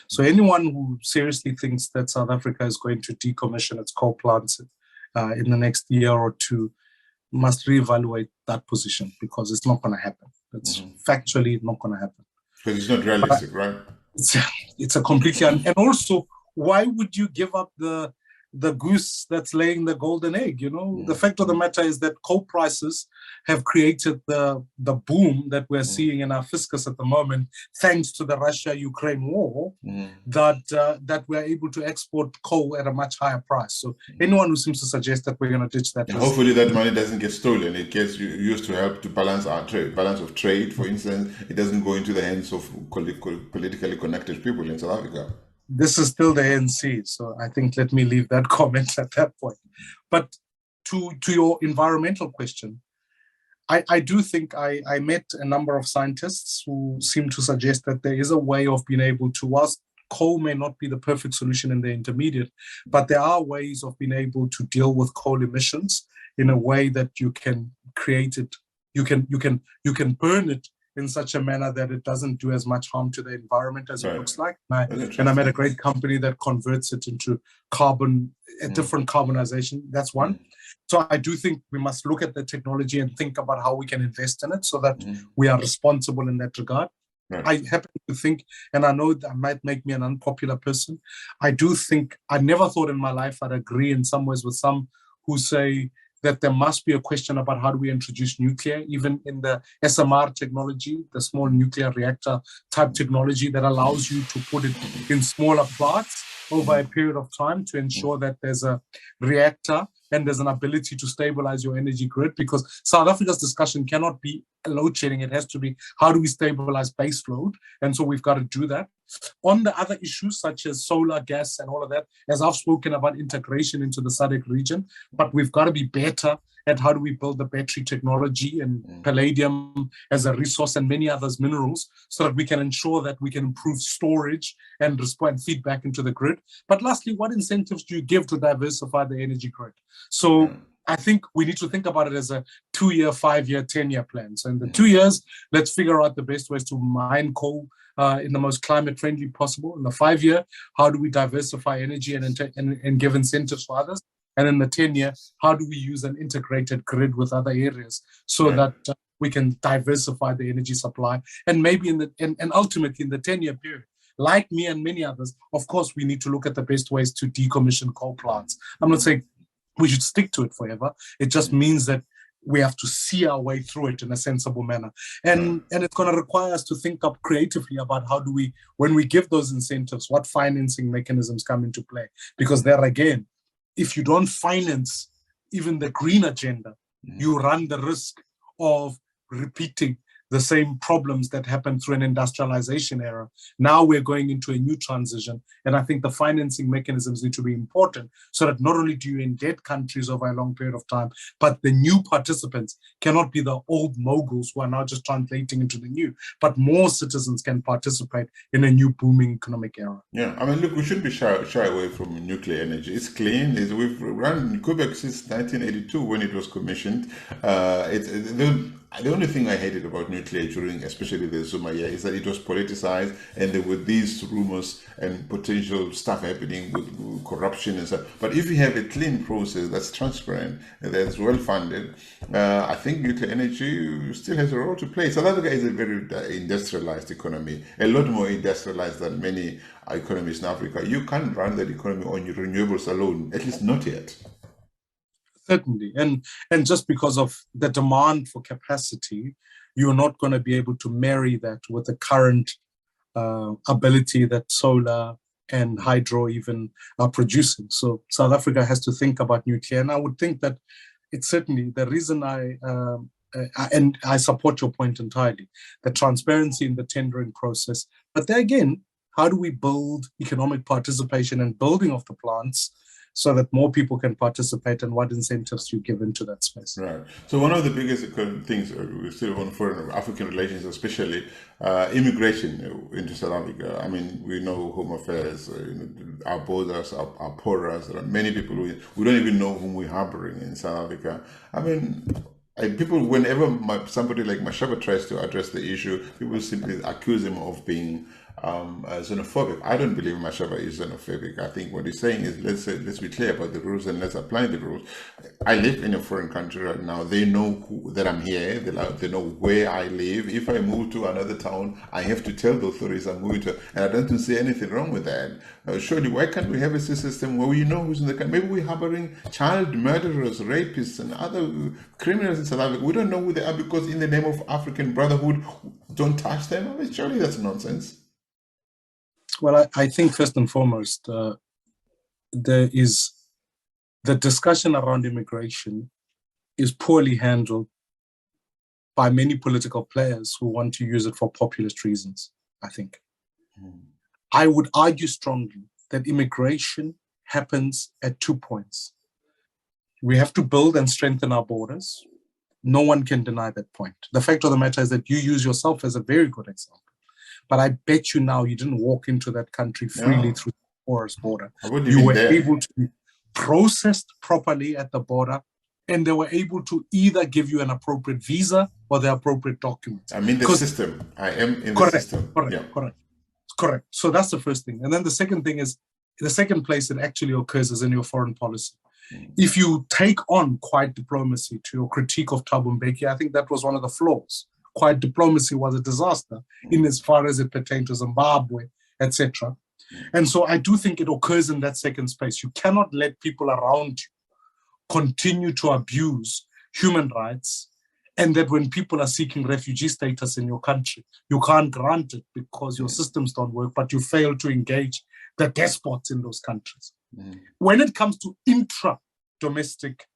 So anyone who seriously thinks that South Africa is going to decommission its coal plants in the next year or two must reevaluate that position, because it's not going to happen. It's factually not going to happen. Because it's not realistic, right? It's a completely... And also, why would you give up the goose that's laying the golden egg? The fact of the matter is that coal prices have created the boom that we're seeing in our fiscus at the moment, thanks to the Russia-Ukraine war, that we're able to export coal at a much higher price. So anyone who seems to suggest that we're going to ditch that... And hopefully that money doesn't get stolen. It gets used to help to balance our trade, balance of trade, for instance. It doesn't go into the hands of politically connected people in South Africa. This is still the ANC, so I think let me leave that comment at that point. But to your environmental question, I do think I met a number of scientists who seem to suggest that there is a way of being able to, whilst coal may not be the perfect solution in the intermediate, but there are ways of being able to deal with coal emissions in a way that you can create it, you can burn it in such a manner that it doesn't do as much harm to the environment as it looks like. And I met a great company that converts it into carbon, a different carbonization. That's one. So I do think we must look at the technology and think about how we can invest in it so that we are responsible in that regard. I happen to think, and I know that might make me an unpopular person, I do think, I never thought in my life I'd agree in some ways with some who say that there must be a question about how do we introduce nuclear, even in the SMR technology, the small nuclear reactor type technology that allows you to put it in smaller plants over a period of time to ensure that there's a reactor and there's an ability to stabilize your energy grid, because South Africa's discussion cannot be load shedding. It has to be, how do we stabilize base load? And so we've got to do that. On the other issues, such as solar, gas, and all of that, as I've spoken about integration into the SADC region, but we've got to be better at how do we build the battery technology and palladium as a resource and many others minerals so that we can ensure that we can improve storage and respond feedback into the grid. But lastly, what incentives do you give to diversify the energy grid? So I think we need to think about it as a 2-year, 5-year, 10-year plan. So in the 2 years, let's figure out the best ways to mine coal in the most climate friendly possible. In the 5-year, how do we diversify energy and give incentives for others? And in the 10-year, how do we use an integrated grid with other areas so that we can diversify the energy supply? And maybe and ultimately in the 10-year period, like me and many others, of course, we need to look at the best ways to decommission coal plants. I'm not saying we should stick to it forever. It just means that we have to see our way through it in a sensible manner. And it's going to require us to think up creatively about how do we, when we give those incentives, what financing mechanisms come into play? Because there again, if you don't finance even the green agenda, you run the risk of repeating the same problems that happened through an industrialization era. Now we're going into a new transition. And I think the financing mechanisms need to be important so that not only do you indebt countries over a long period of time, but the new participants cannot be the old moguls who are now just translating into the new, but more citizens can participate in a new booming economic era. Yeah, I mean, look, we shouldn't be shy away from nuclear energy. It's clean. We've run Quebec since 1982 when it was commissioned. The only thing I hated about nuclear during, especially the Zuma year, is that it was politicized and there were these rumors and potential stuff happening with corruption and stuff. But if you have a clean process that's transparent and that's well funded, I think nuclear energy still has a role to play. South Africa is a very industrialized economy, a lot more industrialized than many economies in Africa. You can't run that economy on your renewables alone, at least not yet. Certainly. And just because of the demand for capacity, you're not going to be able to marry that with the current ability that solar and hydro even are producing. So South Africa has to think about nuclear. And I would think that it's certainly the reason and I support your point entirely, the transparency in the tendering process. But there again, how do we build economic participation and building of the plants so that more people can participate, and what incentives you give into that space? Right. So one of the biggest things we still on foreign African relations, especially immigration into South Africa. I mean, we know Home Affairs, our borders, our porous. There are many people we don't even know whom we're harboring in South Africa. I mean, people, whenever somebody like Mashaba tries to address the issue, people simply accuse him of being xenophobic. I don't believe Mashaba is xenophobic. I think what he's saying is let's be clear about the rules and let's apply the rules. I live in a foreign country right now. They know that I'm here. They know where I live. If I move to another town, I have to tell the authorities I'm moving to, and I don't see anything wrong with that. Surely, why can't we have a system where we know who's in the country? Maybe we're harboring child murderers, rapists, and other criminals in South Africa. We don't know who they are because in the name of African brotherhood, don't touch them. I mean, surely that's nonsense. Well, I think first and foremost, there is the discussion around immigration is poorly handled by many political players who want to use it for populist reasons, I think. I would argue strongly that immigration happens at 2 points. We have to build and strengthen our borders. No one can deny that point. The fact of the matter is that you use yourself as a very good example. But I bet you now you didn't walk into that country freely through the porous border. You were able to be processed properly at the border, and they were able to either give you an appropriate visa or the appropriate documents. I'm in the system. I am in the system. Correct. So that's the first thing. And then the second thing is, the second place it actually occurs is in your foreign policy. If you take on quiet diplomacy, to your critique of Thabo Mbeki, I think that was one of the flaws. Quiet diplomacy was a disaster in as far as it pertained to Zimbabwe, etc. And so I do think it occurs in that second space. You cannot let people around you continue to abuse human rights, and that when people are seeking refugee status in your country, you can't grant it because your systems don't work, but you fail to engage the despots in those countries. When it comes to intra-domestic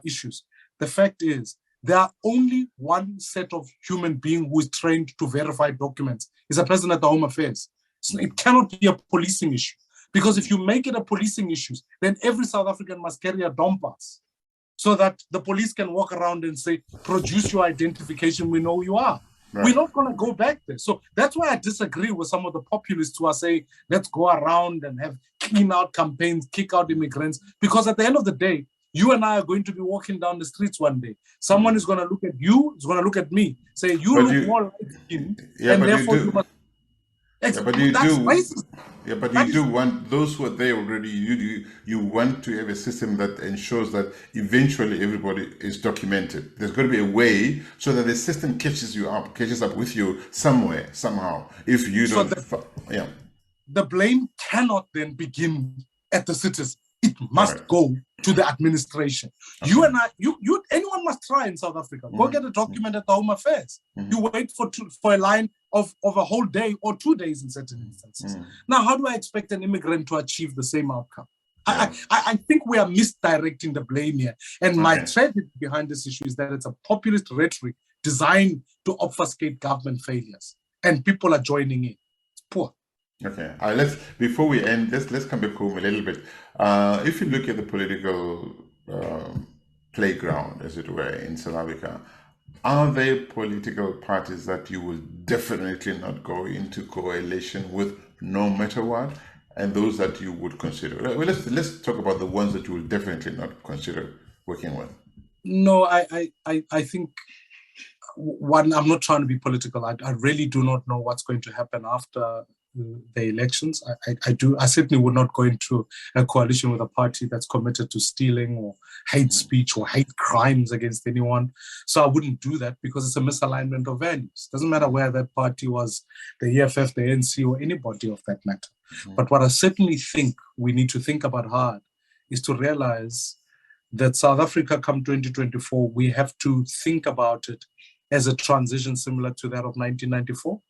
issues, the fact is there are only one set of human being who is trained to verify documents. It's a president at the Home Affairs. So it cannot be a policing issue, because if you make it a policing issue, then every South African must carry a dom pass so that the police can walk around and say, produce your identification, we know who you are. Right. We're not going to go back there. So that's why I disagree with some of the populists who are saying, let's go around and have clean out campaigns, kick out immigrants, because at the end of the day, you and I are going to be walking down the streets one day. Someone is going to look at you, is going to look at me, say, you look more like him, and therefore you must... but you do want those who are there already. You want to have a system that ensures that eventually everybody is documented. There's got to be a way so that the system catches up with you somewhere, somehow. If you don't, the blame cannot then begin at the citizens. It must go to the administration. Okay. You and I, anyone must try in South Africa. Go get a document at the Home Affairs. You wait for a line of a whole day or 2 days in certain instances. Now, how do I expect an immigrant to achieve the same outcome? I think we are misdirecting the blame here. And my tragedy behind this issue is that it's a populist rhetoric designed to obfuscate government failures. And people are joining in. It's poor. Okay, before we end, let's come back home a little bit. If you look at the political playground, as it were, in South Africa, are there political parties that you will definitely not go into coalition with, no matter what, and those that you would consider? Well, let's talk about the ones that you will definitely not consider working with. No, I think one. I'm not trying to be political. I really do not know what's going to happen after the elections. I certainly would not go into a coalition with a party that's committed to stealing or hate speech or hate crimes against anyone. So I wouldn't do that because it's a misalignment of values. Doesn't matter where that party was, the EFF, the ANC, or anybody of that matter. But what I certainly think we need to think about hard is to realize that South Africa come 2024, we have to think about it as a transition similar to that of 1994.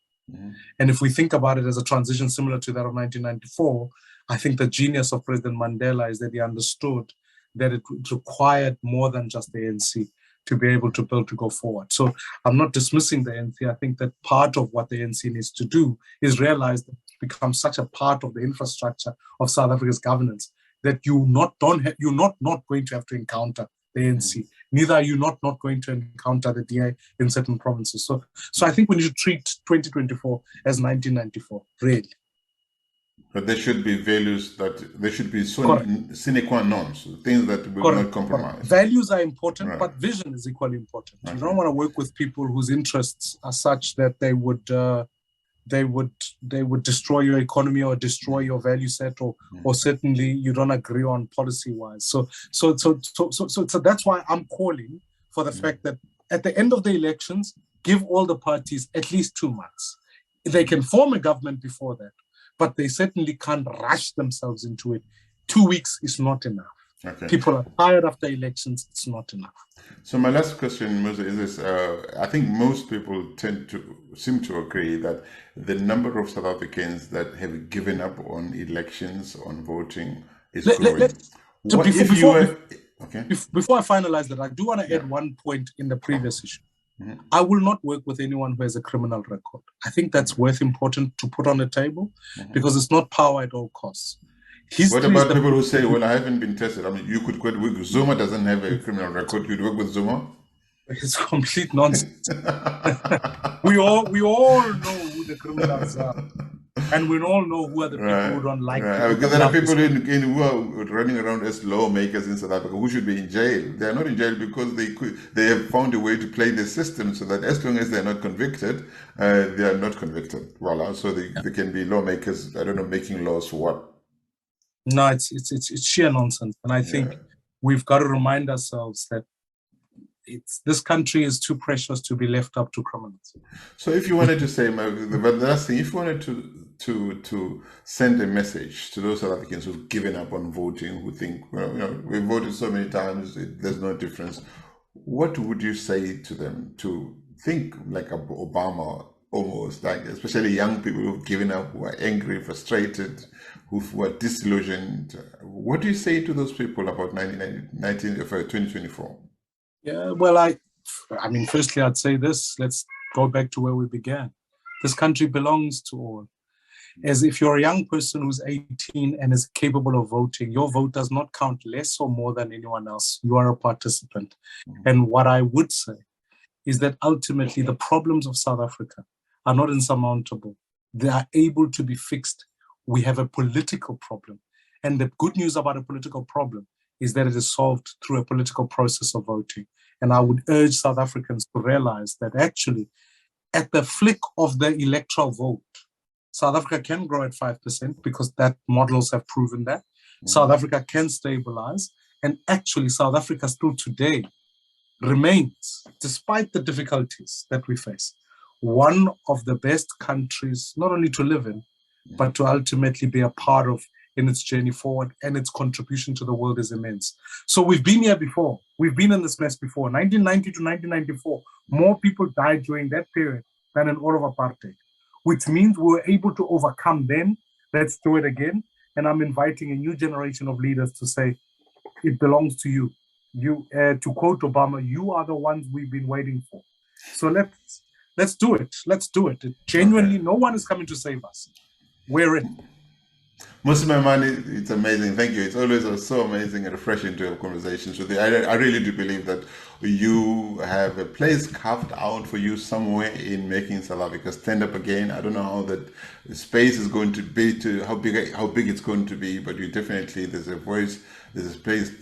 And if we think about it as a transition similar to that of 1994, I think the genius of President Mandela is that he understood that it required more than just the ANC to be able to build to go forward. So I'm not dismissing the ANC. I think that part of what the ANC needs to do is realize that it becomes such a part of the infrastructure of South Africa's governance that you're not going to have to encounter the ANC. Neither are you not going to encounter the DA in certain provinces. So I think we need to treat 2024 as 1994, really. But there should be values there should be sine qua non, things that will not compromise. Values are important, but vision is equally important. You don't want to work with people whose interests are such that they would destroy your economy or destroy your value set, or certainly you don't agree on policy wise. So that's why I'm calling for the fact that at the end of the elections, give all the parties at least 2 months. They can form a government before that, but they certainly can't rush themselves into it. 2 weeks is not enough. Okay. People are tired after elections. It's not enough. So my last question, Mmusi, is this. I think most people seem to agree that the number of South Africans that have given up on elections, on voting, is growing. Before I finalize that, I do want to add one point in the previous issue. I will not work with anyone who has a criminal record. I think that's important to put on the table because it's not power at all costs. What about people who say, well, I haven't been tested? I mean, you could work with Zuma, doesn't have a criminal record. You'd work with Zuma? It's complete nonsense. we all know who the criminals are. And we all know who are the people who don't like right. Because there are people who are running around as lawmakers in South Africa who should be in jail. They are not in jail because they have found a way to play the system so that as long as they are not convicted, they are not convicted. Voila. So they can be lawmakers, I don't know, making laws for what? No, it's sheer nonsense. And I think we've got to remind ourselves that this country is too precious to be left up to criminals. So if you wanted to say, the last thing, if you wanted to send a message to those South Africans who've given up on voting, who think, we've voted so many times, there's no difference, what would you say to them to think like Obama, almost, like especially young people who've given up, who are angry, frustrated, who are disillusioned? What do you say to those people about 2024? Yeah, well, I mean, firstly, I'd say this. Let's go back to where we began. This country belongs to all. As if you're a young person who's 18 and is capable of voting, your vote does not count less or more than anyone else. You are a participant. And what I would say is that ultimately the problems of South Africa are not insurmountable. They are able to be fixed. We have a political problem. And the good news about a political problem is that it is solved through a political process of voting. And I would urge South Africans to realize that actually, at the flick of the electoral vote, South Africa can grow at 5% because that models have proven that. South Africa can stabilize. And actually, South Africa still today remains, despite the difficulties that we face, one of the best countries, not only to live in, but to ultimately be a part of in its journey forward, and its contribution to the world is immense. So we've been here before. We've been in this mess before. 1990 to 1994, more people died during that period than in all of apartheid, which means we were able to overcome then. Let's do it again. And I'm inviting a new generation of leaders to say, it belongs to you. To quote Obama, you are the ones we've been waiting for. So let's do it. Let's do it. Genuinely, no one is coming to save us. We're in. Mmusi Maimane, it's amazing. Thank you. It's always so amazing and refreshing to have conversations with you. I really do believe that you have a place carved out for you somewhere in making South Africa stand up again. I don't know how that space is going to be, how big it's going to be, but you definitely, there's a place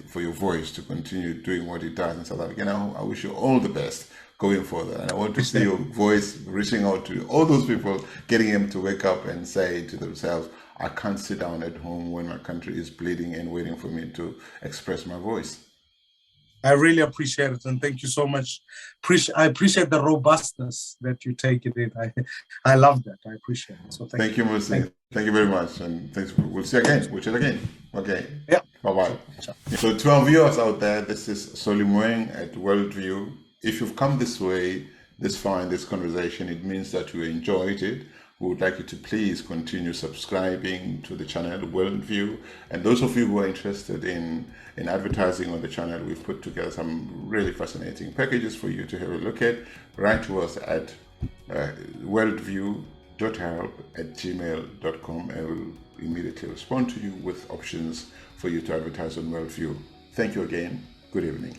for your voice to continue doing what it does in South Africa. And I wish you all the best going further. And I want to see your voice reaching out to all those people, getting them to wake up and say to themselves, I can't sit down at home when my country is bleeding and waiting for me to express my voice. I really appreciate it, and thank you so much. I appreciate the robustness that you take it in. I love that. I appreciate it. So thank you, Mmusi. Thank you very much, and thanks. We'll see you again. We'll chat again. Okay. Yeah. Bye-bye. So to our viewers out there, this is Mmusi at WorldView. If you've come this way, this far in this conversation, it means that you enjoyed it. We would like you to please continue subscribing to the channel WorldView. And those of you who are interested in advertising on the channel, we've put together some really fascinating packages for you to have a look at. Write to us at worldview.help@gmail.com, and we'll immediately respond to you with options for you to advertise on WorldView. Thank you again. Good evening.